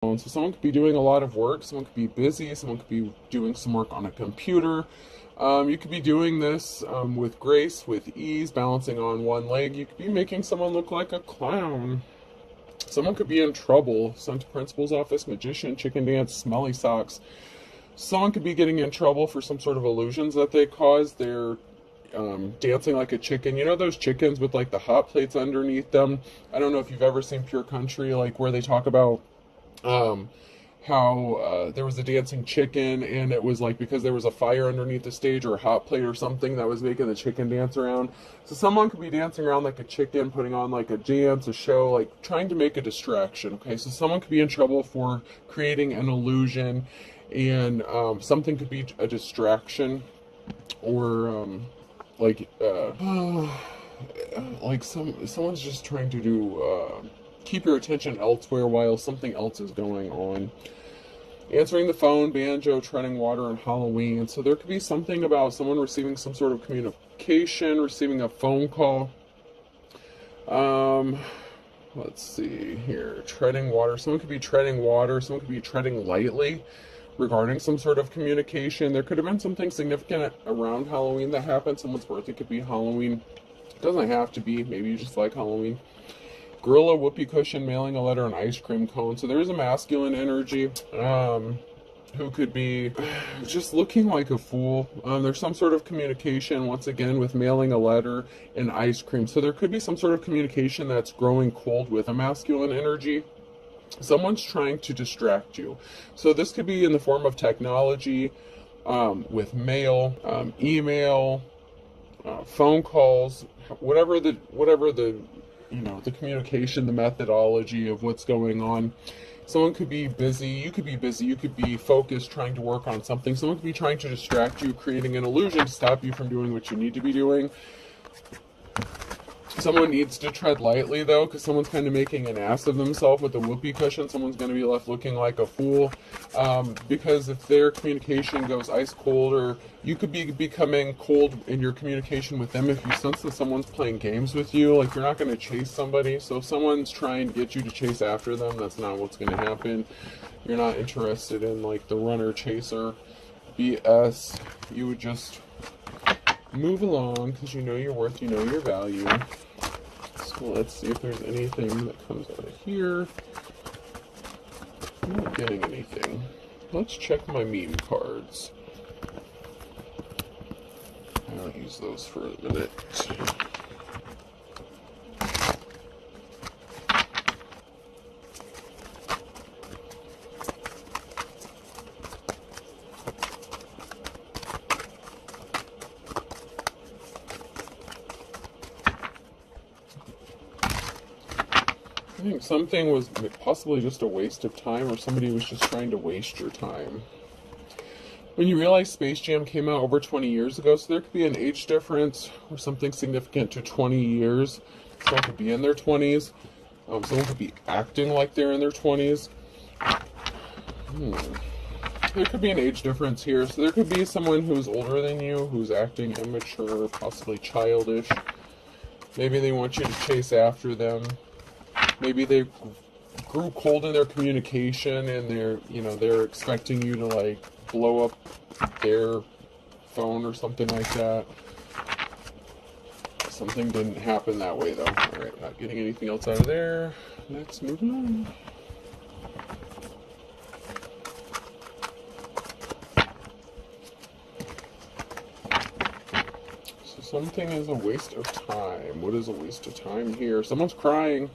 So someone could be doing a lot of work, someone could be busy, someone could be doing some work on a computer. You could be doing this with grace, with ease, balancing on one leg. You could be making someone look like a clown. Someone could be in trouble, sent to principal's office, magician, chicken dance, smelly socks. Someone could be getting in trouble for some sort of illusions that they caused. They're dancing like a chicken. You know those chickens with like the hot plates underneath them? I don't know if you've ever seen Pure Country, like where they talk about how there was a dancing chicken, and it was like because there was a fire underneath the stage or a hot plate or something that was making the chicken dance around. So someone could be dancing around like a chicken, putting on like a dance, a show, like trying to make a distraction. Okay, so someone could be in trouble for creating an illusion, and something could be a distraction, or like someone's just trying to do keep your attention elsewhere while something else is going on. Answering the phone, banjo, treading water on Halloween. So there could be something about someone receiving some sort of communication, receiving a phone call. Let's see here. Treading water. Someone could be treading water. Someone could be treading lightly regarding some sort of communication. There could have been something significant around Halloween that happened. Someone's birthday could be Halloween. It doesn't have to be. Maybe you just like Halloween. Gorilla, whoopee cushion, mailing a letter, an ice cream cone. So there is a masculine energy who could be just looking like a fool. There's some sort of communication, once again, with mailing a letter and ice cream. So there could be some sort of communication that's growing cold with a masculine energy. Someone's trying to distract you. So this could be in the form of technology, with mail, email, phone calls, whatever the the communication, the methodology of what's going on. Someone could be busy, you could be busy, you could be focused, trying to work on something. Someone could be trying to distract you, creating an illusion to stop you from doing what you need to be doing. Someone needs to tread lightly, though, because someone's kind of making an ass of themselves with a whoopee cushion. Someone's going to be left looking like a fool, because if their communication goes ice cold, or you could be becoming cold in your communication with them if you sense that someone's playing games with you. Like, you're not going to chase somebody. So if someone's trying to get you to chase after them, that's not what's going to happen. You're not interested in, like, the runner-chaser BS. You would just move along because you know your worth, you know your value. So let's see if there's anything that comes out of here. I'm not getting anything. Let's check my meme cards. I'll use those for a minute. I think something was possibly just a waste of time, or somebody was just trying to waste your time. When you realize Space Jam came out over 20 years ago, so there could be an age difference or something significant to 20 years. Someone could be in their 20s. Someone could be acting like they're in their 20s. There could be an age difference here. So there could be someone who's older than you, who's acting immature, possibly childish. Maybe they want you to chase after them. Maybe they grew cold in their communication, and they're expecting you to like blow up their phone or something like that. Something didn't happen that way though. Alright, not getting anything else out of there. Let's move on. So something is a waste of time. What is a waste of time here? Someone's crying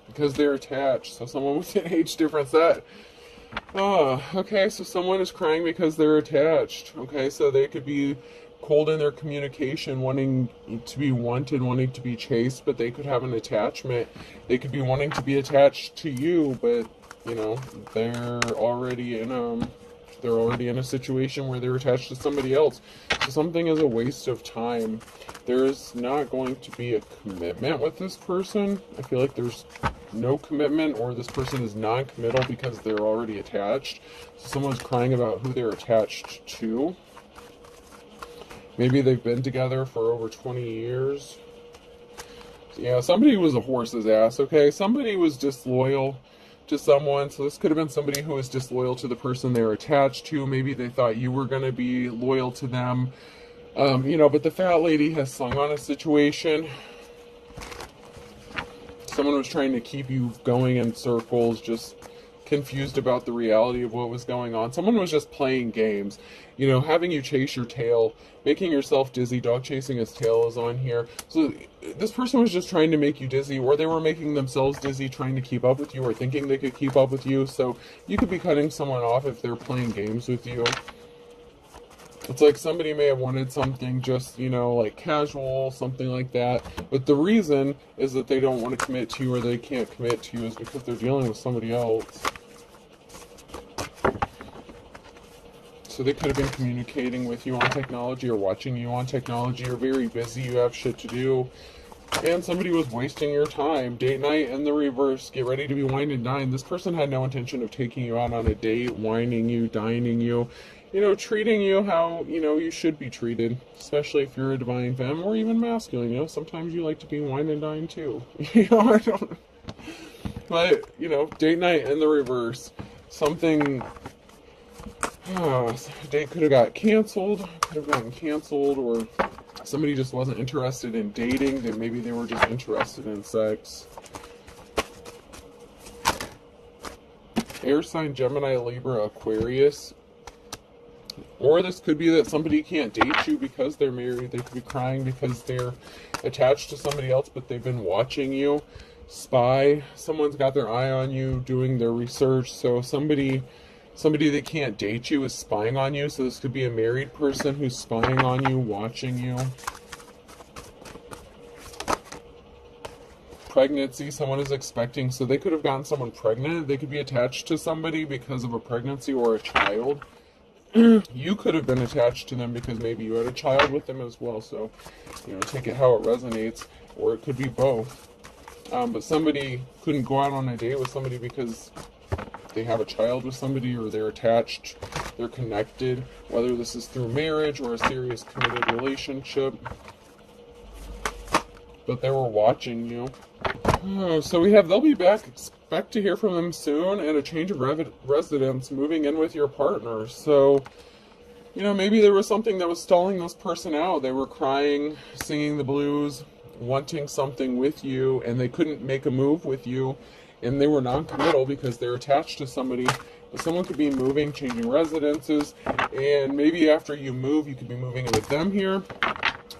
because they're attached. So someone with an age difference, okay, so someone is crying because they're attached. Okay, so they could be cold in their communication, wanting to be wanted, wanting to be chased, but they could have an attachment. They could be wanting to be attached to you, but they're already in a situation where they're attached to somebody else. So something is a waste of time. There's not going to be a commitment with this person. I feel like there's no commitment, or this person is non-committal because they're already attached. So someone's crying about who they're attached to. Maybe they've been together for over 20 years. Yeah, somebody was a horse's ass, okay? Somebody was disloyal to someone. So this could have been somebody who was disloyal to the person they're attached to. Maybe they thought you were going to be loyal to them. But the fat lady has swung on a situation. Someone was trying to keep you going in circles, just confused about the reality of what was going on. Someone was just playing games, having you chase your tail, making yourself dizzy. Dog chasing his tail is on here. So this person was just trying to make you dizzy, or they were making themselves dizzy trying to keep up with you, or thinking they could keep up with you. So you could be cutting someone off if they're playing games with you. It's like somebody may have wanted something just, like casual, something like that. But the reason is that they don't want to commit to you, or they can't commit to you, is because they're dealing with somebody else. So they could have been communicating with you on technology, or watching you on technology. You're very busy, you have shit to do. And somebody was wasting your time. Date night in the reverse. Get ready to be wined and dined. This person had no intention of taking you out on a date, wining you, dining you. Treating you how, you should be treated, especially if you're a divine femme or even masculine. Sometimes you like to be wine and dine too. I don't. But, date night in the reverse. Something, date could have gotten canceled, or somebody just wasn't interested in dating, that maybe they were just interested in sex. Air sign, Gemini, Libra, Aquarius. Or this could be that somebody can't date you because they're married. They could be crying because they're attached to somebody else, but they've been watching you. Spy. Someone's got their eye on you, doing their research. So somebody that can't date you is spying on you. So this could be a married person who's spying on you, watching you. Pregnancy. Someone is expecting. So they could have gotten someone pregnant. They could be attached to somebody because of a pregnancy or a child. You could have been attached to them because maybe you had a child with them as well. So, take it how it resonates, or it could be both. But somebody couldn't go out on a date with somebody because they have a child with somebody, or they're attached, they're connected, whether this is through marriage or a serious committed relationship. But they were watching you. So we have, they'll be back. Expect to hear from them soon, and a change of residence, moving in with your partner. So, maybe there was something that was stalling this person out. They were crying, singing the blues, wanting something with you, and they couldn't make a move with you, and they were non-committal because they're attached to somebody. But someone could be moving, changing residences, and maybe after you move, you could be moving in with them here.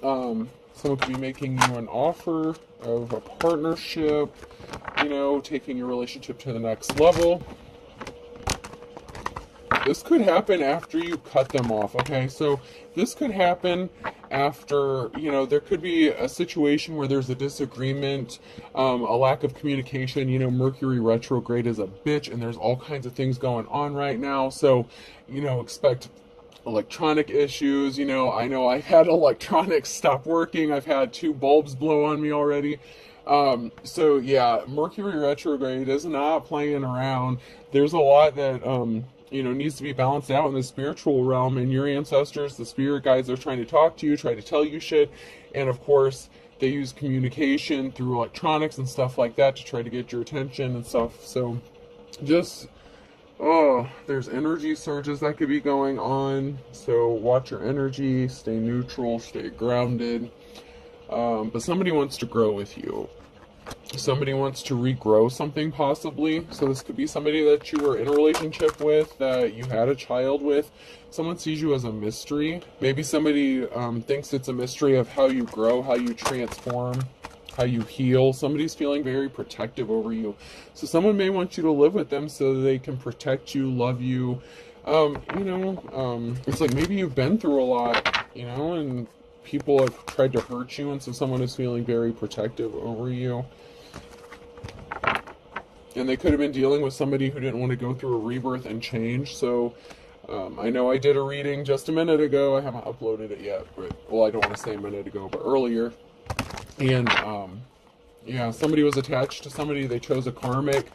Someone could be making you an offer of a partnership, taking your relationship to the next level. This could happen after you cut them off, okay? So this could happen after, there could be a situation where there's a disagreement, a lack of communication. Mercury retrograde is a bitch, and there's all kinds of things going on right now. So, expect electronic issues. I know I've had electronics stop working. I've had 2 bulbs blow on me already. So yeah, Mercury retrograde is not playing around. There's a lot that, needs to be balanced out in the spiritual realm, and your ancestors, the spirit guides, are trying to talk to you, try to tell you shit. And of course, they use communication through electronics and stuff like that to try to get your attention and stuff. So just, there's energy surges that could be going on. So watch your energy, stay neutral, stay grounded. But somebody wants to grow with you. Somebody wants to regrow something, possibly. So this could be somebody that you were in a relationship with, that you had a child with. Someone sees you as a mystery. Maybe somebody thinks it's a mystery of how you grow, how you transform, how you heal. Somebody's feeling very protective over you. So someone may want you to live with them so that they can protect you, love you. It's like maybe you've been through a lot, and people have tried to hurt you, and so someone is feeling very protective over you. And they could have been dealing with somebody who didn't want to go through a rebirth and change. So I know I did a reading just a minute ago. I haven't uploaded it yet, but, well, I don't want to say a minute ago, but earlier. And somebody was attached to somebody. They chose a karmic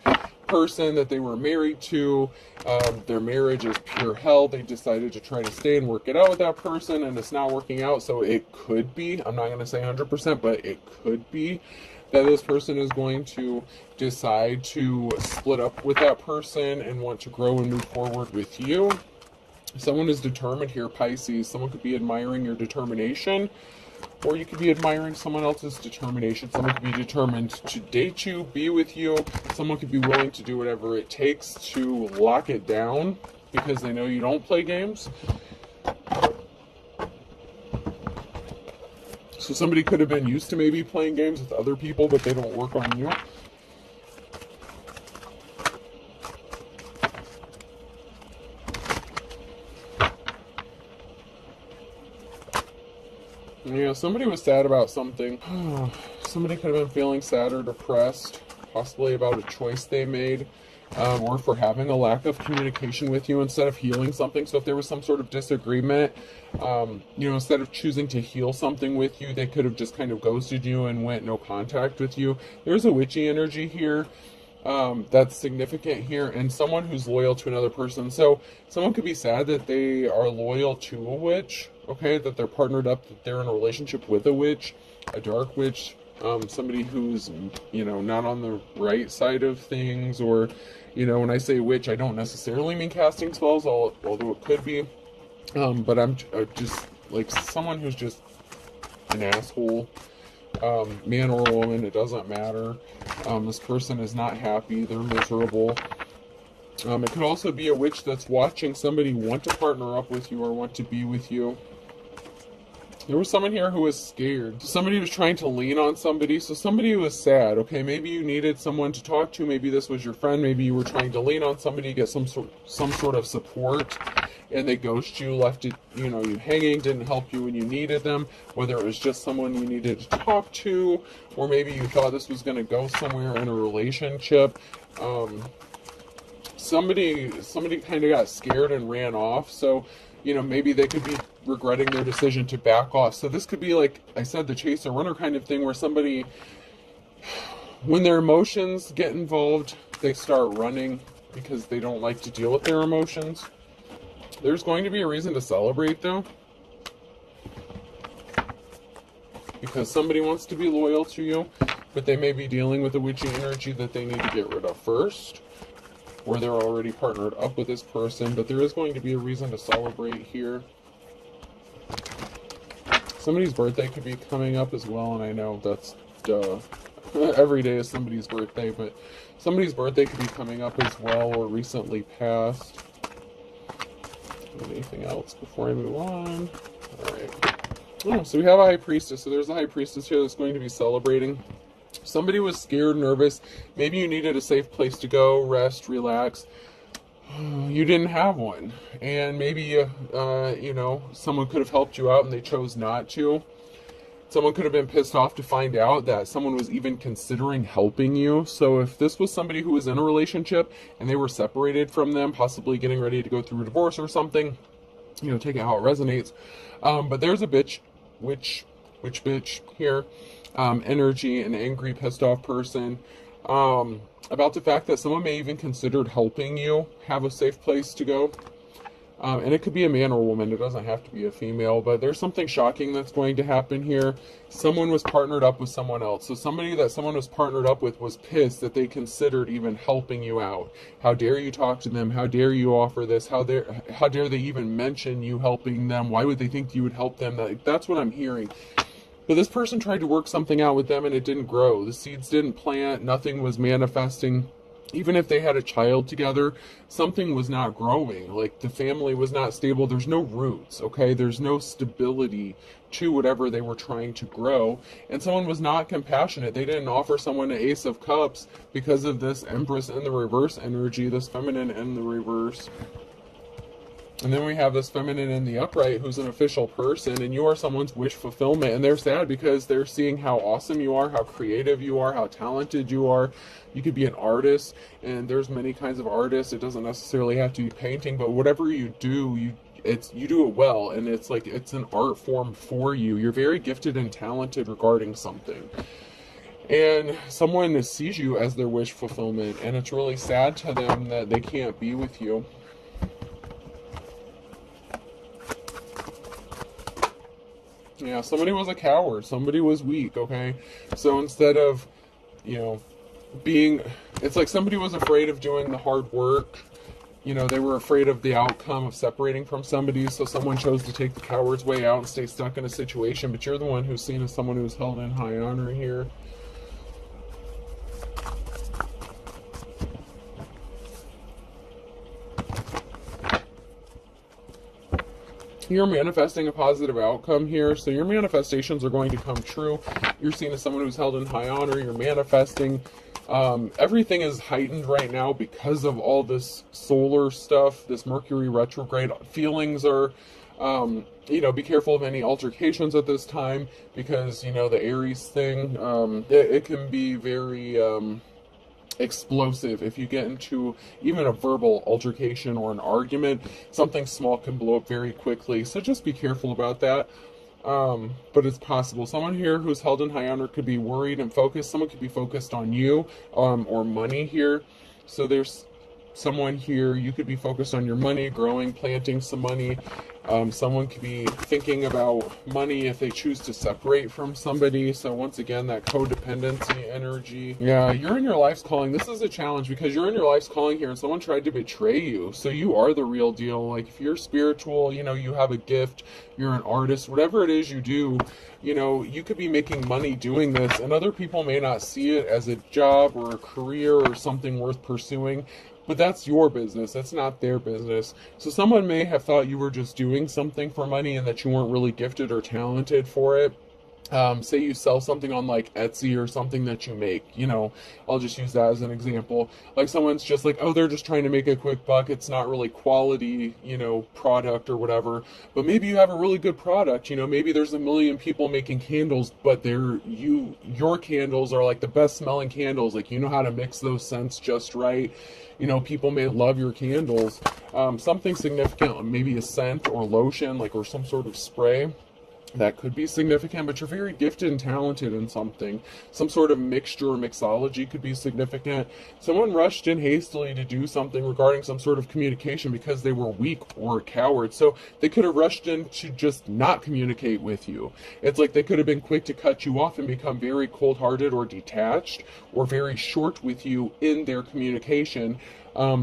person that they were married to. Their marriage is pure hell. They decided to try to stay and work it out with that person, and it's not working out. So it could be, I'm not going to say 100%, but it could be that this person is going to decide to split up with that person and want to grow and move forward with you. Someone is determined here, Pisces. Someone could be admiring your determination, or you could be admiring someone else's determination. Someone could be determined to date you, be with you. Someone could be willing to do whatever it takes to lock it down because they know you don't play games. So somebody could have been used to maybe playing games with other people, but they don't work on you. Yeah, somebody was sad about something. Somebody could have been feeling sad or depressed, possibly about a choice they made, or for having a lack of communication with you instead of healing something. So if there was some sort of disagreement, instead of choosing to heal something with you, they could have just kind of ghosted you and went no contact with you. There's a witchy energy here. That's significant here, and someone who's loyal to another person. So someone could be sad that they are loyal to a witch, okay, that they're partnered up, that they're in a relationship with a witch, a dark witch, somebody who's, not on the right side of things, or, when I say witch, I don't necessarily mean casting spells, although it could be, but I'm just, like, someone who's just an asshole. Man or woman, it doesn't matter. This person is not happy, they're miserable. It could also be a witch that's watching somebody want to partner up with you or want to be with you. There was someone here who was scared. Somebody was trying to lean on somebody, so somebody was sad. Okay, maybe you needed someone to talk to, maybe this was your friend, maybe you were trying to lean on somebody, get some sort of support, and they ghosted you, left it, you hanging, didn't help you when you needed them, whether it was just someone you needed to talk to, or maybe you thought this was going to go somewhere in a relationship. Somebody kind of got scared and ran off, so maybe they could be regretting their decision to back off. So this could be, like I said, the chase or runner kind of thing, where somebody, when their emotions get involved, they start running because they don't like to deal with their emotions. There's going to be a reason to celebrate, though, because somebody wants to be loyal to you, but they may be dealing with a witchy energy that they need to get rid of first, or they're already partnered up with this person, but there is going to be a reason to celebrate here. Somebody's birthday could be coming up as well, and I know that's duh. Every day is somebody's birthday, but somebody's birthday could be coming up as well, or recently passed. Anything else before I move on? Alright. So we have a high priestess. So there's a high priestess here that's going to be celebrating. Somebody was scared, nervous. Maybe you needed a safe place to go, rest, relax. You didn't have one. And maybe, someone could have helped you out and they chose not to. Someone could have been pissed off to find out that someone was even considering helping you. So if this was somebody who was in a relationship and they were separated from them, possibly getting ready to go through a divorce or something, take it how it resonates. But there's a bitch here, energy, an angry, pissed off person, about the fact that someone may even considered helping you have a safe place to go. And it could be a man or a woman. It doesn't have to be a female, but there's something shocking that's going to happen here. Someone was partnered up with someone else. So somebody that someone was partnered up with was pissed that they considered even helping you out. How dare you talk to them? How dare you offer this? How dare they even mention you helping them? Why would they think you would help them? That's what I'm hearing. But this person tried to work something out with them and it didn't grow. The seeds didn't plant. Nothing was manifesting. Even if they had a child together, something was not growing. Like, the family was not stable. There's no roots, okay? There's no stability to whatever they were trying to grow. And someone was not compassionate. They didn't offer someone an Ace of Cups because of this Empress in the reverse energy, this feminine in the reverse. And then we have this feminine in the upright who's an official person, and you are someone's wish fulfillment. And they're sad because they're seeing how awesome you are, how creative you are, how talented you are. You could be an artist, and there's many kinds of artists. It doesn't necessarily have to be painting, but whatever you do, you do it well, and it's like it's an art form for you. You're very gifted and talented regarding something. And someone sees you as their wish fulfillment, and it's really sad to them that they can't be with you. Yeah, somebody was a coward. Somebody was weak, okay? So instead of you know, being, it's like somebody was afraid of doing the hard work. You know, they were afraid of the outcome of separating from somebody, so someone chose to take the coward's way out and stay stuck in a situation, but you're the one who's seen as someone who's held in high honor here. You're manifesting a positive outcome here, so your manifestations are going to come true. You're seen as someone who's held in high honor. You're manifesting. Everything is heightened right now because of all this solar stuff, this Mercury retrograde. Feelings are, you know, be careful of any altercations at this time, because, you know, the Aries thing, it can be very explosive. If you get into even a verbal altercation or an argument, something small can blow up very quickly, so just be careful about that. But it's possible. Someone here who's held in high honor could be worried and focused. Someone could be focused on you, or money here. So there's someone here, you could be focused on your money, growing, planting some money. Someone could be thinking about money if they choose to separate from somebody. So once again, that codependency energy. Yeah, you're in your life's calling. This is a challenge because you're in your life's calling here and someone tried to betray you. So you are the real deal. Like, if you're spiritual, you know, you have a gift, you're an artist, whatever it is you do, you know, you could be making money doing this, and other people may not see it as a job or a career or something worth pursuing. But that's your business. That's not their business. So someone may have thought you were just doing something for money and that you weren't really gifted or talented for it. Say you sell something on like Etsy or something that you make, you know, I'll just use that as an example. Like, someone's just like, oh, they're just trying to make a quick buck. It's not really quality, you know, product or whatever. But maybe you have a really good product. You know, maybe there's a million people making candles, but your candles are like the best smelling candles. Like, you know how to mix those scents just right. You know, people may love your candles. Something significant, maybe a scent or lotion, like, or some sort of spray. That could be significant, but you're very gifted and talented in something. Some sort of mixture or mixology could be significant. Someone rushed in hastily to do something regarding some sort of communication because they were weak or cowards. So they could have rushed in to just not communicate with you. It's like they could have been quick to cut you off and become very cold-hearted or detached or very short with you in their communication,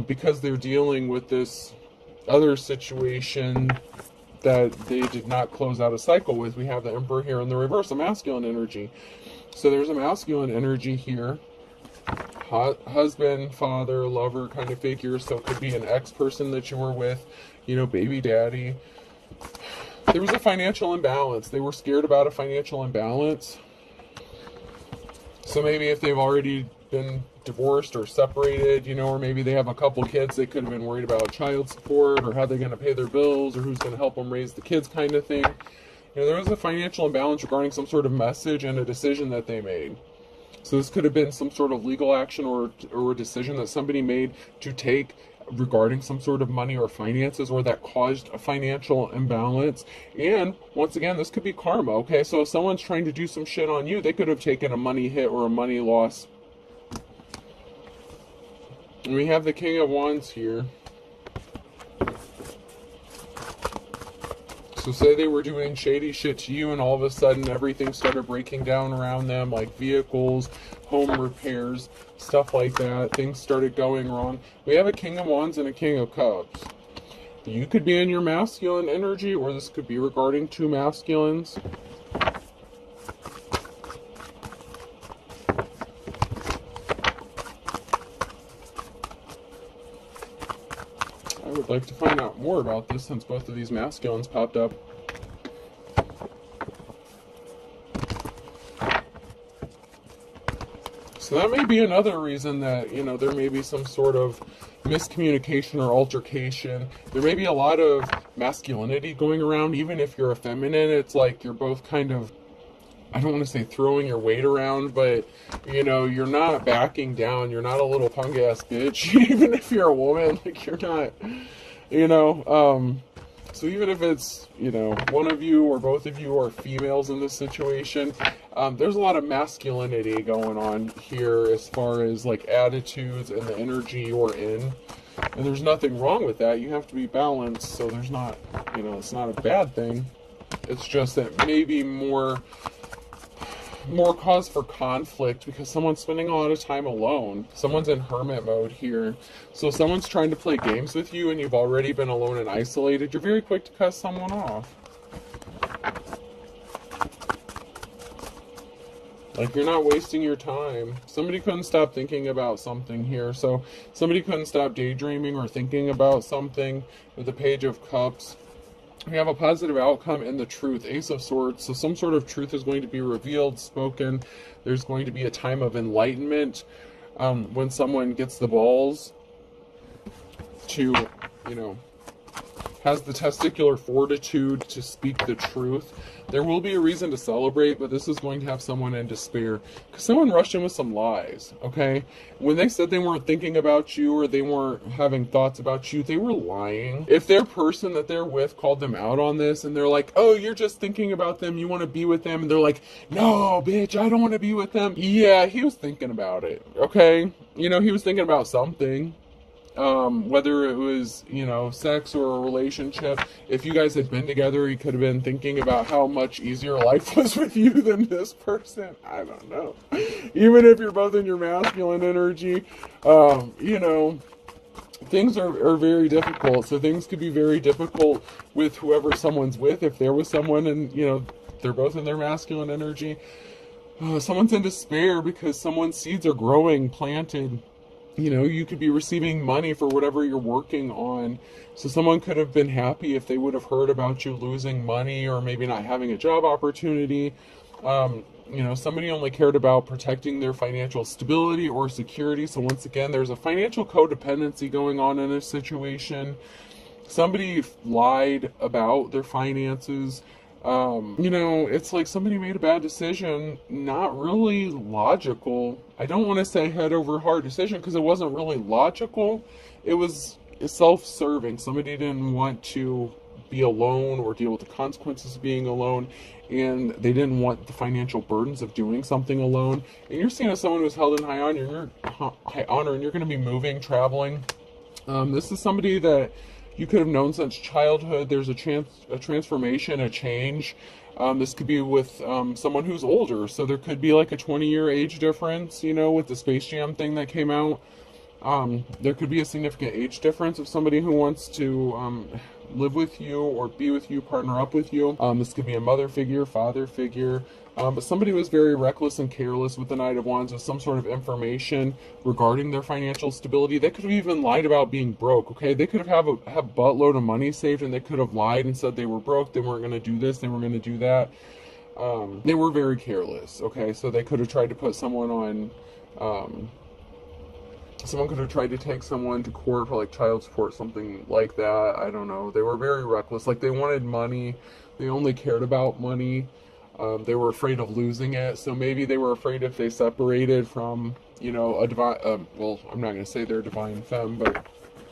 because they're dealing with this other situation that they did not close out a cycle with. We have the Emperor here in the reverse, a masculine energy. So there's a masculine energy here. Husband, father, lover kind of figure. So it could be an ex-person that you were with, you know, baby daddy. There was a financial imbalance. They were scared about a financial imbalance. So maybe if they've already been divorced or separated, you know, or maybe they have a couple kids, they could have been worried about child support or how they're going to pay their bills or who's going to help them raise the kids kind of thing. You know, there was a financial imbalance regarding some sort of message and a decision that they made. So this could have been some sort of legal action or a decision that somebody made to take regarding some sort of money or finances, or that caused a financial imbalance. And once again, this could be karma. Okay, so if someone's trying to do some shit on you, they could have taken a money hit or a money loss. And we have the King of Wands here. So say they were doing shady shit to you and all of a sudden everything started breaking down around them, like vehicles, home repairs, stuff like that. Things started going wrong. We have a King of Wands and a King of Cups. You could be in your masculine energy, or this could be regarding two masculines. I would like to find out more about this since both of these masculines popped up. So that may be another reason that, you know, there may be some sort of miscommunication or altercation. There may be a lot of masculinity going around. Even if you're a feminine, it's like you're both kind of, I don't want to say throwing your weight around, but, you know, you're not backing down. You're not a little punk-ass bitch. Even if you're a woman, like, you're not, you know. So even if it's, you know, one of you or both of you are females in this situation, there's a lot of masculinity going on here as far as, like, attitudes and the energy you're in. And there's nothing wrong with that. You have to be balanced, so there's not, you know, it's not a bad thing. It's just that maybe more more cause for conflict because someone's spending a lot of time alone. Someone's in hermit mode here. So someone's trying to play games with you and you've already been alone and isolated. You're very quick to cut someone off. Like, you're not wasting your time. Somebody couldn't stop thinking about something here. So somebody couldn't stop daydreaming or thinking about something. With the Page of Cups, we have a positive outcome in the truth. Ace of Swords. So some sort of truth is going to be revealed, spoken. There's going to be a time of enlightenment when someone gets the balls to, you know, has the testicular fortitude to speak the truth. There will be a reason to celebrate, but this is going to have someone in despair because someone rushed in with some lies, okay? When they said they weren't thinking about you or they weren't having thoughts about you, they were lying. If their person that they're with called them out on this and they're like, oh, you're just thinking about them, you want to be with them, and they're like, no, bitch, I don't want to be with them. Yeah, he was thinking about it, okay? You know, he was thinking about something. Whether it was, you know, sex or a relationship. If you guys had been together, he could have been thinking about how much easier life was with you than this person. I don't know. Even if you're both in your masculine energy, you know, things are very difficult. So things could be very difficult with whoever someone's with. If there was someone and, you know, they're both in their masculine energy, someone's in despair because someone's seeds are growing, planted. You know, you could be receiving money for whatever you're working on. So someone could have been happy if they would have heard about you losing money or maybe not having a job opportunity. You know, somebody only cared about protecting their financial stability or security. So once again, there's a financial codependency going on in this situation. Somebody lied about their finances. You know, it's like somebody made a bad decision, not really logical. I don't want to say head over heart decision because it wasn't really logical. It was self-serving. Somebody didn't want to be alone or deal with the consequences of being alone, and they didn't want the financial burdens of doing something alone. And you're seen as someone who's held in high honor, and you're going to be moving, traveling. This is somebody that you could have known since childhood. There's a transformation, a change. This could be with someone who's older. So there could be like a 20-year age difference, you know, with the Space Jam thing that came out. There could be a significant age difference of somebody who wants to live with you or be with you, partner up with you. This could be a mother figure, father figure. But somebody was very reckless and careless with the Knight of Wands with some sort of information regarding their financial stability. They could have even lied about being broke, okay? They could have a buttload of money saved and they could have lied and said they were broke, they weren't going to do this, they weren't going to do that. They were very careless, okay? So they could have tried to put someone on, someone could have tried to take someone to court for like child support, something like that. I don't know. They were very reckless. Like, they wanted money. They only cared about money. They were afraid of losing it. So maybe they were afraid if they separated from, you know, a divine, well, I'm not going to say they're a divine femme, but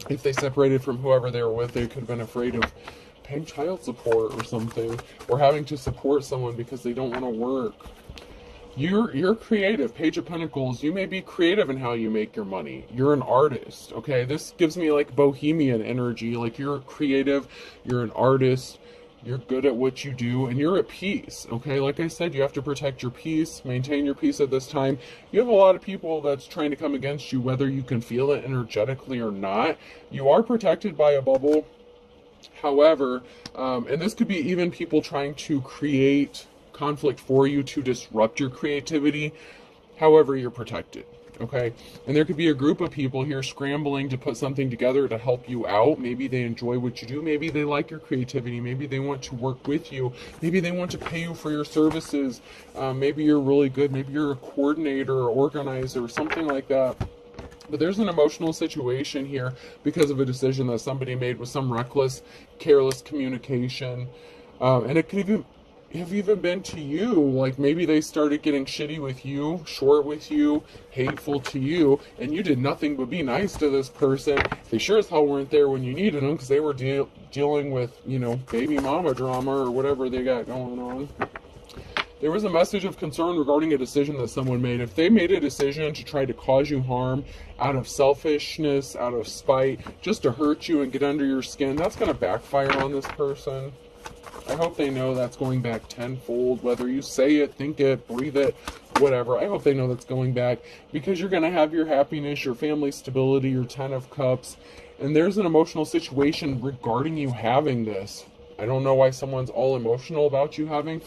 if they separated from whoever they were with, they could have been afraid of paying child support or something, or having to support someone because they don't want to work. You're creative. Page of Pentacles. You may be creative in how you make your money. You're an artist, okay? This gives me like bohemian energy. Like, you're creative, you're an artist, you're good at what you do, and you're at peace, okay? Like I said, you have to protect your peace, maintain your peace at this time. You have a lot of people that's trying to come against you, whether you can feel it energetically or not. You are protected by a bubble. However, and this could be even people trying to create conflict for you to disrupt your creativity. However, you're protected, okay? And there could be a group of people here scrambling to put something together to help you out. Maybe they enjoy what you do. Maybe they like your creativity. Maybe they want to work with you. Maybe they want to pay you for your services. Maybe you're really good. Maybe you're a coordinator or organizer or something like that. But there's an emotional situation here because of a decision that somebody made with some reckless, careless communication. And it could even have even been to you. Like, maybe they started getting shitty with you, short with you, hateful to you, and you did nothing but be nice to this person. They sure as hell weren't there when you needed them because they were dealing with, you know, baby mama drama or whatever they got going on. There was a message of concern regarding a decision that someone made. If they made a decision to try to cause you harm out of selfishness, out of spite, just to hurt you and get under your skin, that's going to backfire on this person. I hope they know that's going back tenfold, whether you say it, think it, breathe it, whatever. I hope they know that's going back, because you're going to have your happiness, your family stability, your 10 of cups, and there's an emotional situation regarding you having this. I don't know why someone's all emotional about you having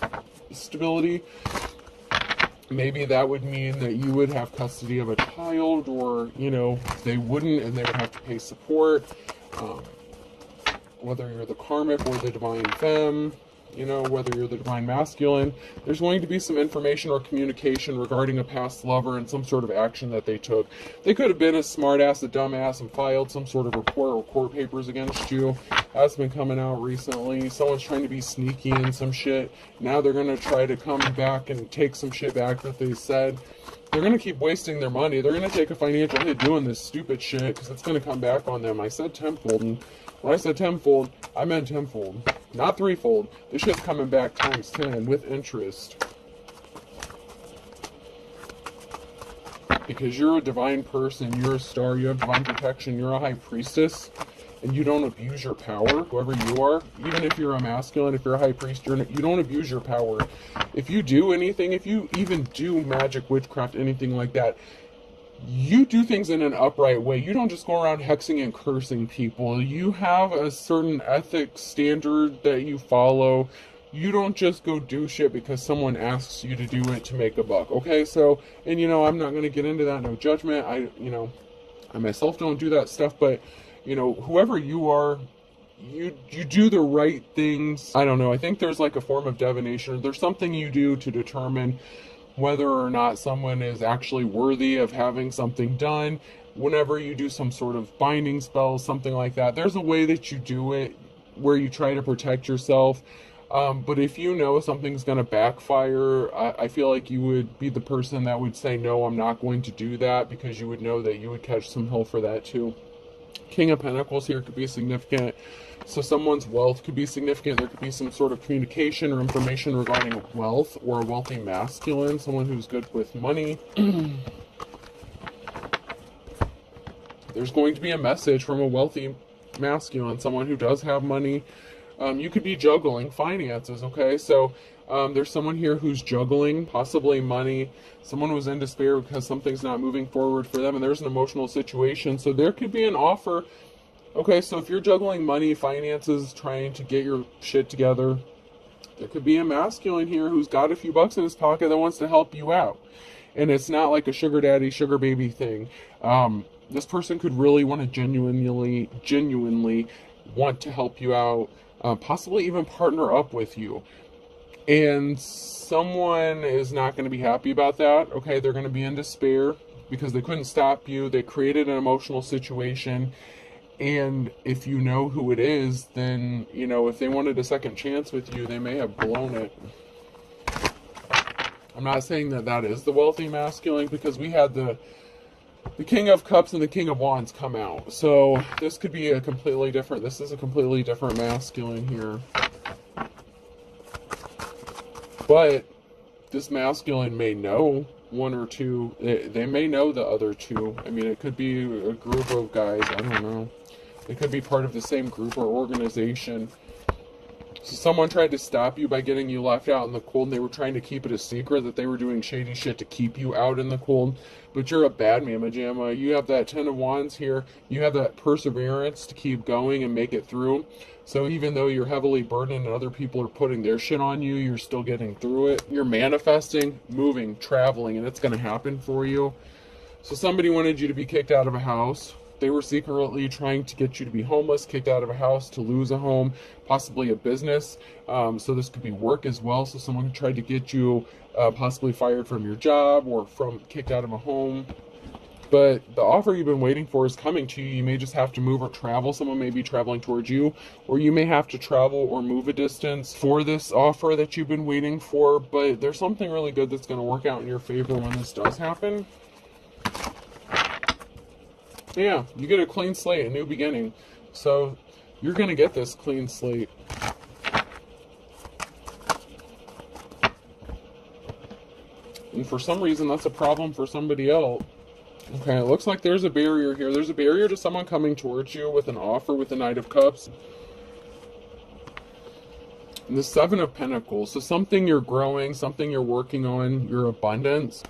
stability. Maybe that would mean that you would have custody of a child, or, you know, they wouldn't and they would have to pay support. Whether you're the karmic or the divine femme, you know, whether you're the divine masculine, there's going to be some information or communication regarding a past lover and some sort of action that they took. They could have been a smartass, a dumbass, and filed some sort of report or court papers against you. That's been coming out recently. Someone's trying to be sneaky in some shit. Now they're going to try to come back and take some shit back that they said. They're going to keep wasting their money. They're going to take a financial hit doing this stupid shit, because it's going to come back on them. I said tenfold, and when I said tenfold, I meant tenfold, not threefold. This shit's coming back times 10 with interest. Because you're a divine person, you're a star, you have divine protection, you're a high priestess, and you don't abuse your power, whoever you are. Even if you're a masculine, if you're a high priest, you don't abuse your power. If you do anything, if you even do magic, witchcraft, anything like that, you do things in an upright way. You don't just go around hexing and cursing people. You have a certain ethic standard that you follow. You don't just go do shit because someone asks you to do it to make a buck. Okay, so, and you know, I'm not going to get into that, no judgment. I myself don't do that stuff, but, you know, whoever you are, you do the right things. I don't know, I think there's like a form of divination. There's something you do to determine whether or not someone is actually worthy of having something done. Whenever you do some sort of binding spell, something like that, there's a way that you do it where you try to protect yourself. But if you know something's going to backfire, I feel like you would be the person that would say, no, I'm not going to do that, because you would know that you would catch some hell for that too. King of Pentacles here could be significant. So someone's wealth could be significant. There could be some sort of communication or information regarding wealth, or a wealthy masculine, someone who's good with money. There's going to be a message from a wealthy masculine, someone who does have money. You could be juggling finances, okay? So there's someone here who's juggling, possibly money. Someone who's in despair because something's not moving forward for them, and there's an emotional situation. So there could be an offer. Okay, so if you're juggling money, finances, trying to get your shit together, there could be a masculine here who's got a few bucks in his pocket that wants to help you out. And it's not like a sugar daddy, sugar baby thing. This person could really want to genuinely want to help you out, possibly even partner up with you. And someone is not going to be happy about that. Okay, they're going to be in despair because they couldn't stop you. They created an emotional situation. And if you know who it is, then, you know, if they wanted a second chance with you, they may have blown it. I'm not saying that that is the wealthy masculine, because we had the King of Cups and the King of Wands come out. So this could be this is a completely different masculine here. But this masculine may know one or two. They may know the other two. I mean, it could be a group of guys. I don't know. It could be part of the same group or organization. So someone tried to stop you by getting you left out in the cold, and they were trying to keep it a secret that they were doing shady shit to keep you out in the cold. But you're a bad mama jamma. You have that 10 of Wands here. You have that perseverance to keep going and make it through. So even though you're heavily burdened and other people are putting their shit on you, you're still getting through it. You're manifesting, moving, traveling, and it's going to happen for you. So somebody wanted you to be kicked out of a house. They were secretly trying to get you to be homeless, kicked out of a house, to lose a home, possibly a business. So this could be work as well. So someone tried to get you possibly fired from your job or kicked out of a home. But the offer you've been waiting for is coming to you. You may just have to move or travel. Someone may be traveling towards you, or you may have to travel or move a distance for this offer that you've been waiting for. But there's something really good that's going to work out in your favor when this does happen. Yeah, you get a clean slate, a new beginning. So you're going to get this clean slate. And for some reason, that's a problem for somebody else. Okay, it looks like there's a barrier here. There's a barrier to someone coming towards you with an offer with the Knight of Cups. And the Seven of Pentacles. So something you're growing, something you're working on, your abundance.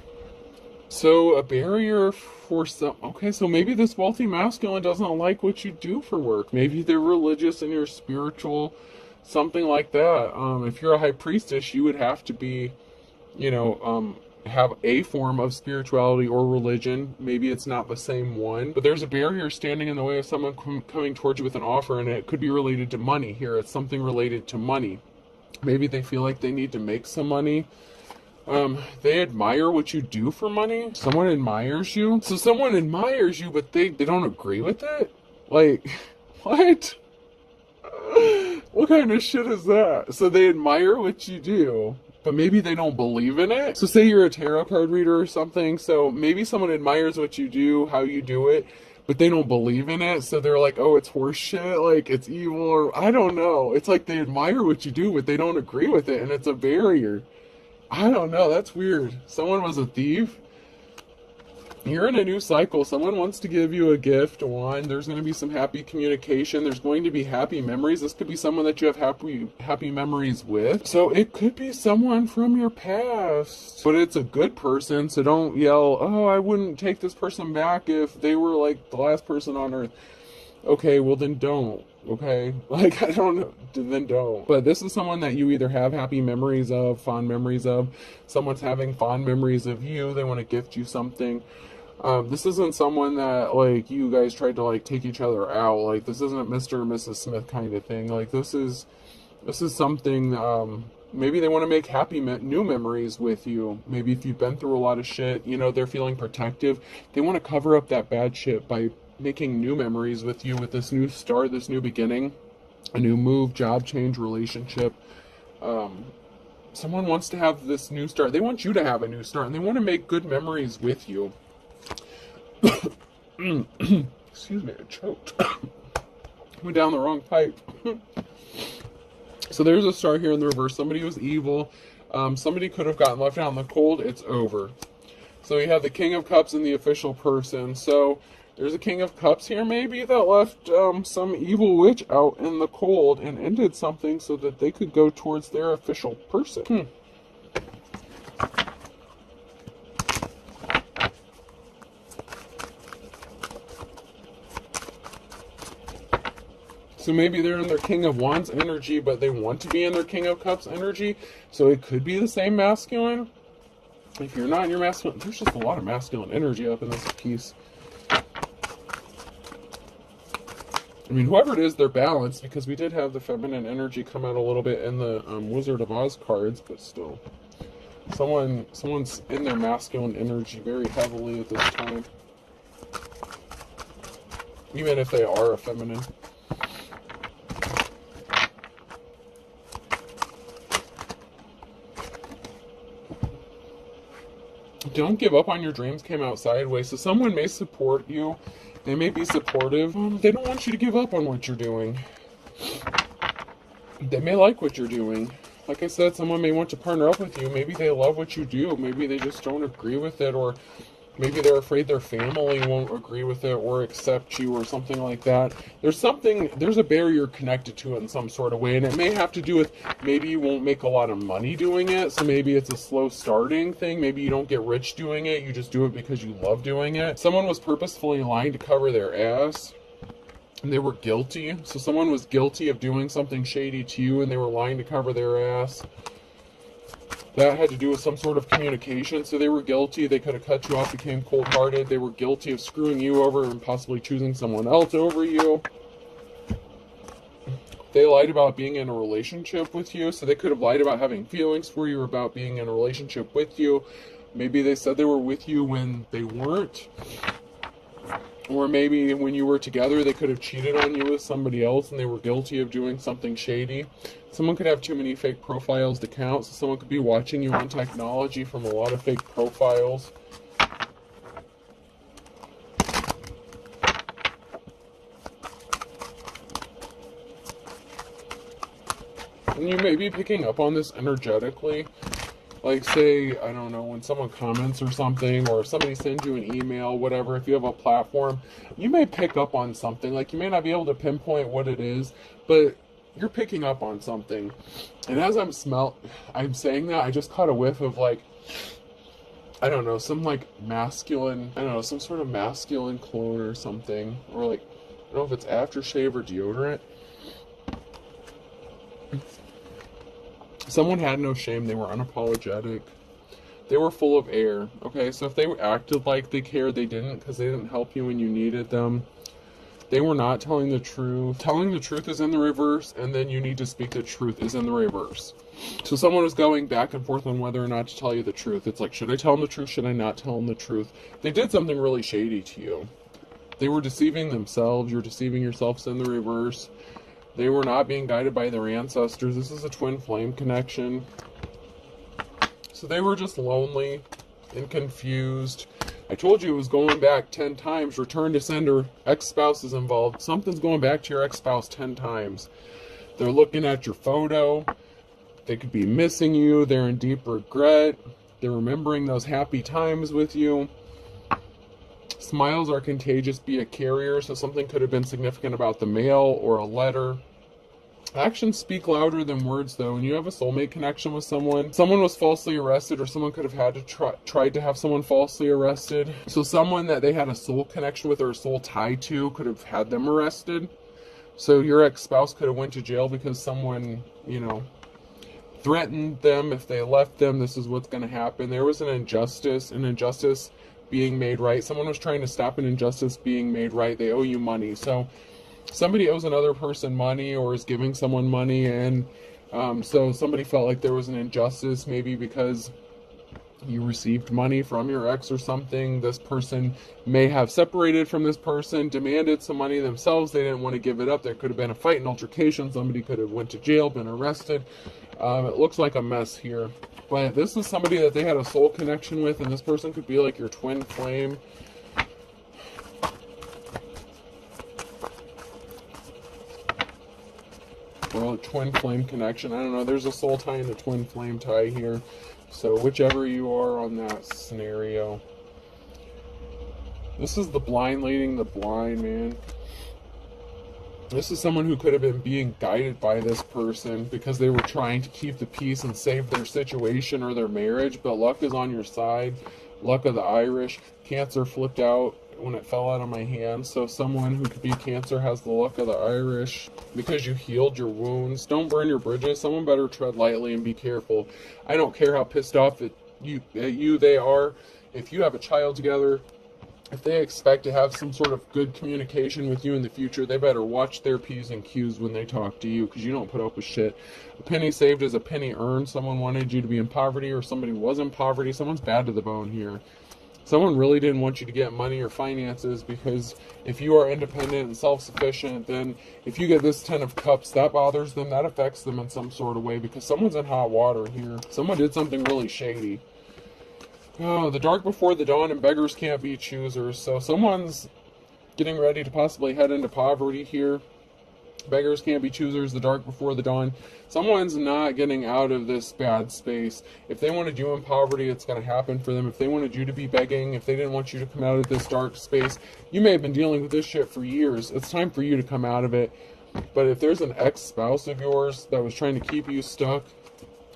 So a barrier for some, okay, so maybe this wealthy masculine doesn't like what you do for work. Maybe they're religious and you're spiritual, something like that. If you're a high priestess, you would have to be, have a form of spirituality or religion. Maybe it's not the same one, but there's a barrier standing in the way of someone coming towards you with an offer, and it could be related to money here. It's something related to money. Maybe they feel like they need to make some money. They admire what you do for money. Someone admires you. So someone admires you, but they don't agree with it? Like, what? What kind of shit is that? So they admire what you do, but maybe they don't believe in it. So say you're a tarot card reader or something. So maybe someone admires what you do, how you do it, but they don't believe in it. So they're like, oh, it's horse shit. Like, it's evil, or I don't know. It's like they admire what you do, but they don't agree with it. And it's a barrier. I don't know. That's weird. Someone was a thief. You're in a new cycle. Someone wants to give you a gift. One, there's going to be some happy communication. There's going to be happy memories. This could be someone that you have happy memories with. So it could be someone from your past, but it's a good person. So don't yell, oh, I wouldn't take this person back if they were like the last person on earth. Okay, well then don't. Okay, like, I don't know, then don't. But this is someone that you either have happy memories of, fond memories of. Someone's having fond memories of you. They want to gift you something. This isn't someone that, like, you guys tried to, like, take each other out. Like, this isn't Mr. and Mrs. Smith kind of thing. Like, this is something, maybe they want to make happy new memories with you. Maybe if you've been through a lot of shit, they're feeling protective. They want to cover up that bad shit by making new memories with you, with this new start, this new beginning, a new move, job change, relationship. Someone wants to have this new start. They want you to have a new start, and they want to make good memories with you. Excuse me, I choked. Went down the wrong pipe. So there's a star here in the reverse. Somebody was evil. Somebody could have gotten left out in the cold. It's over. So you have the King of Cups and the official person. So there's a King of Cups here maybe that left some evil witch out in the cold and ended something so that they could go towards their official person. So maybe they're in their King of Wands energy, but they want to be in their King of Cups energy. So it could be the same masculine. If you're not in your masculine, there's just a lot of masculine energy up in this piece. I mean, whoever it is, they're balanced, because we did have the feminine energy come out a little bit in the Wizard of Oz cards, but still. Someone's in their masculine energy very heavily at this time. Even if they are a feminine. Don't give up on your dreams came out sideways. So someone may support you. They may be supportive. They don't want you to give up on what you're doing. They may like what you're doing. Like I said, someone may want to partner up with you. Maybe they love what you do. Maybe they just don't agree with it, or maybe they're afraid their family won't agree with it or accept you or something like that. There's a barrier connected to it in some sort of way, and it may have to do with maybe you won't make a lot of money doing it, so maybe it's a slow starting thing. Maybe you don't get rich doing it, you just do it because you love doing it. Someone was purposefully lying to cover their ass, and they were guilty. So someone was guilty of doing something shady to you, and they were lying to cover their ass. That had to do with some sort of communication, so they were guilty. They could have cut you off, became cold-hearted. They were guilty of screwing you over and possibly choosing someone else over you. They lied about being in a relationship with you, so they could have lied about having feelings for you or about being in a relationship with you. Maybe they said they were with you when they weren't. Or maybe when you were together, they could have cheated on you with somebody else and they were guilty of doing something shady. Someone could have too many fake profiles to count, so someone could be watching you on technology from a lot of fake profiles. And you may be picking up on this energetically. Like, say, I don't know, when someone comments or something, or if somebody sends you an email, whatever, if you have a platform, you may pick up on something. Like, you may not be able to pinpoint what it is, but you're picking up on something. And as I'm saying that, I just caught a whiff of like, I don't know, some like masculine, I don't know, some sort of masculine cologne or something. Or like, I don't know if it's aftershave or deodorant. Someone had no shame. They were unapologetic. They were full of air. Okay, so if they acted like they cared, they didn't, because they didn't help you when you needed them. They were not telling the truth. Telling the truth is in the reverse, and then you need to speak the truth is in the reverse. So someone was going back and forth on whether or not to tell you the truth. It's like, should I tell them the truth? Should I not tell them the truth? They did something really shady to you. They were deceiving themselves. You're deceiving yourselves in the reverse. They were not being guided by their ancestors. This is a twin flame connection. So they were just lonely and confused. I told you it was going back 10 times. Return to sender. Ex-spouse is involved. Something's going back to your ex-spouse 10 times. They're looking at your photo. They could be missing you. They're in deep regret. They're remembering those happy times with you. Smiles are contagious. Be a carrier. So something could have been significant about the mail or a letter. Actions speak louder than words, though. When you have a soulmate connection with someone was falsely arrested, or someone could have had to tried to have someone falsely arrested. So someone that they had a soul connection with or a soul tie to could have had them arrested. So your ex-spouse could have went to jail because someone, threatened them. If they left them, this is what's going to happen. There was an injustice being made right. Someone was trying to stop an injustice being made right. They owe you money. So somebody owes another person money or is giving someone money, and so somebody felt like there was an injustice, maybe because you received money from your ex or something. This person may have separated from this person, demanded some money themselves. They didn't want to give it up. There could have been a fight, an altercation. Somebody could have went to jail, been arrested. It looks like a mess here. But this is somebody that they had a soul connection with, and this person could be like your twin flame. Well, a twin flame connection. I don't know. There's a soul tie and a twin flame tie here. So whichever you are on that scenario. This is the blind leading the blind, man. This is someone who could have been being guided by this person because they were trying to keep the peace and save their situation or their marriage. But luck is on your side. Luck of the Irish. Cancer flipped out when it fell out of my hand. So someone who could be Cancer has the luck of the Irish because you healed your wounds. Don't burn your bridges. Someone better tread lightly and be careful. I don't care how pissed off at you they are. If you have a child together, if they expect to have some sort of good communication with you in the future, they better watch their P's and Q's when they talk to you, because you don't put up with shit. A penny saved is a penny earned. Someone wanted you to be in poverty, or somebody was in poverty. Someone's bad to the bone here. Someone really didn't want you to get money or finances, because if you are independent and self-sufficient, then if you get this 10 of Cups, that bothers them, that affects them in some sort of way, because someone's in hot water here. Someone did something really shady. Oh, the dark before the dawn, and beggars can't be choosers. So someone's getting ready to possibly head into poverty here. Beggars can't be choosers, the dark before the dawn. Someone's not getting out of this bad space. If they wanted you in poverty, it's going to happen for them. If they wanted you to be begging, if they didn't want you to come out of this dark space, you may have been dealing with this shit for years. It's time for you to come out of it. But if there's an ex-spouse of yours that was trying to keep you stuck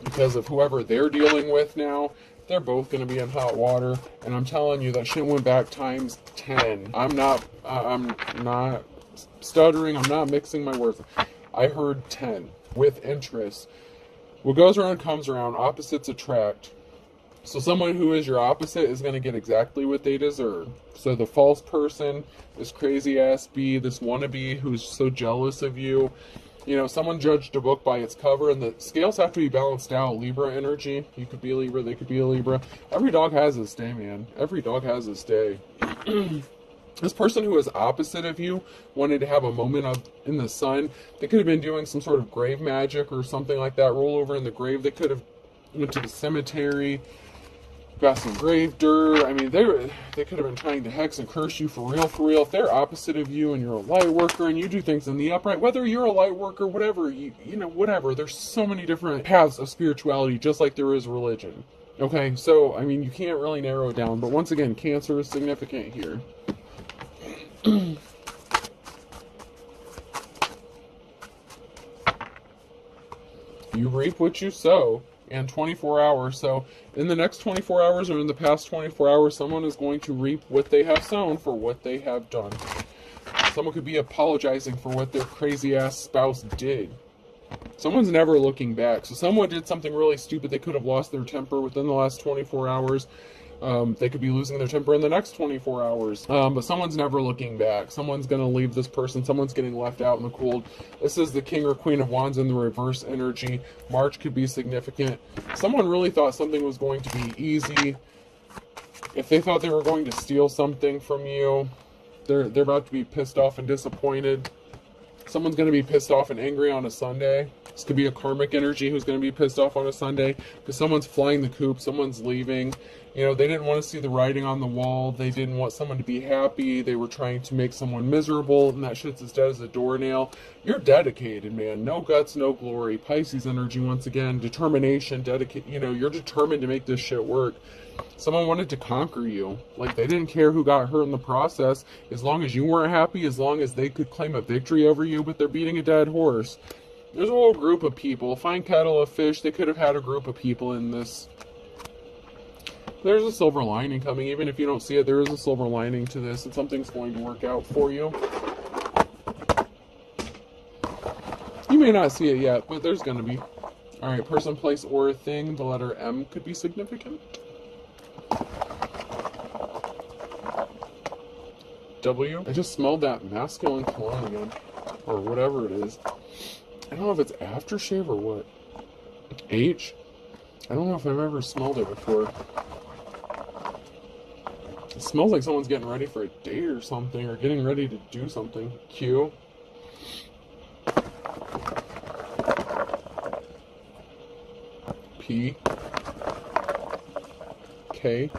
because of whoever they're dealing with now, they're both going to be in hot water. And I'm telling you, that shit went back times 10. I'm not stuttering. I'm not mixing my words. I heard 10 with interest. What goes around comes around. Opposites attract. So someone who is your opposite is going to get exactly what they deserve. So the false person, this crazy ass bee, this wannabe who's so jealous of you. Someone judged a book by its cover, and the scales have to be balanced out. Libra energy. You could be a Libra, they could be a Libra. Every dog has his day, man. Every dog has his day. This person who is opposite of you wanted to have a moment in the sun. They could have been doing some sort of grave magic or something like that. Roll over in the grave. They could have went to the cemetery, got some grave dirt. I mean, they could have been trying to hex and curse you for real. If they're opposite of you and you're a light worker and you do things in the upright, whether you're a light worker, whatever, whatever. There's so many different paths of spirituality, just like there is religion. Okay, so, I mean, you can't really narrow it down. But once again, Cancer is significant here. You reap what you sow. And 24 hours. So in the next 24 hours or in the past 24 hours, someone is going to reap what they have sown for what they have done. Someone could be apologizing for what their crazy ass spouse did. Someone's never looking back. So someone did something really stupid. They could have lost their temper within the last 24 hours. They could be losing their temper in the next 24 hours. But someone's never looking back. Someone's going to leave this person. Someone's getting left out in the cold. This is the King or Queen of Wands in the reverse energy. March could be significant. Someone really thought something was going to be easy. If they thought they were going to steal something from you, they're about to be pissed off and disappointed. Someone's going to be pissed off and angry on a Sunday. This could be a karmic energy who's going to be pissed off on a Sunday because someone's flying the coop, someone's leaving. You know, they didn't want to see the writing on the wall. They didn't want someone to be happy. They were trying to make someone miserable, and that shit's as dead as a doornail. You're dedicated, man. No guts, no glory. Pisces energy, once again. Determination, you know, you're determined to make this shit work. Someone wanted to conquer you. Like, they didn't care who got hurt in the process. As long as you weren't happy, as long as they could claim a victory over you, but they're beating a dead horse. There's a whole group of people. Fine kettle of fish. They could have had a group of people in this. There's a silver lining coming. Even if you don't see it, there is a silver lining to this, and something's going to work out for you. You may not see it yet, but there's going to be. Alright, person, place, or thing. The letter M could be significant. W. I just smelled that masculine cologne again. Or whatever it is. I don't know if it's aftershave or what. H. I don't know if I've ever smelled it before. It smells like someone's getting ready for a date or something, or getting ready to do something. Q. P. K.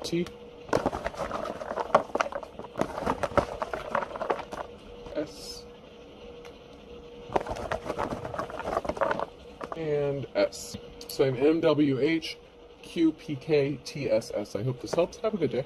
T. S. And S. So I'm M, W, H, Q, P, K, T, S, S. I hope this helps. Have a good day.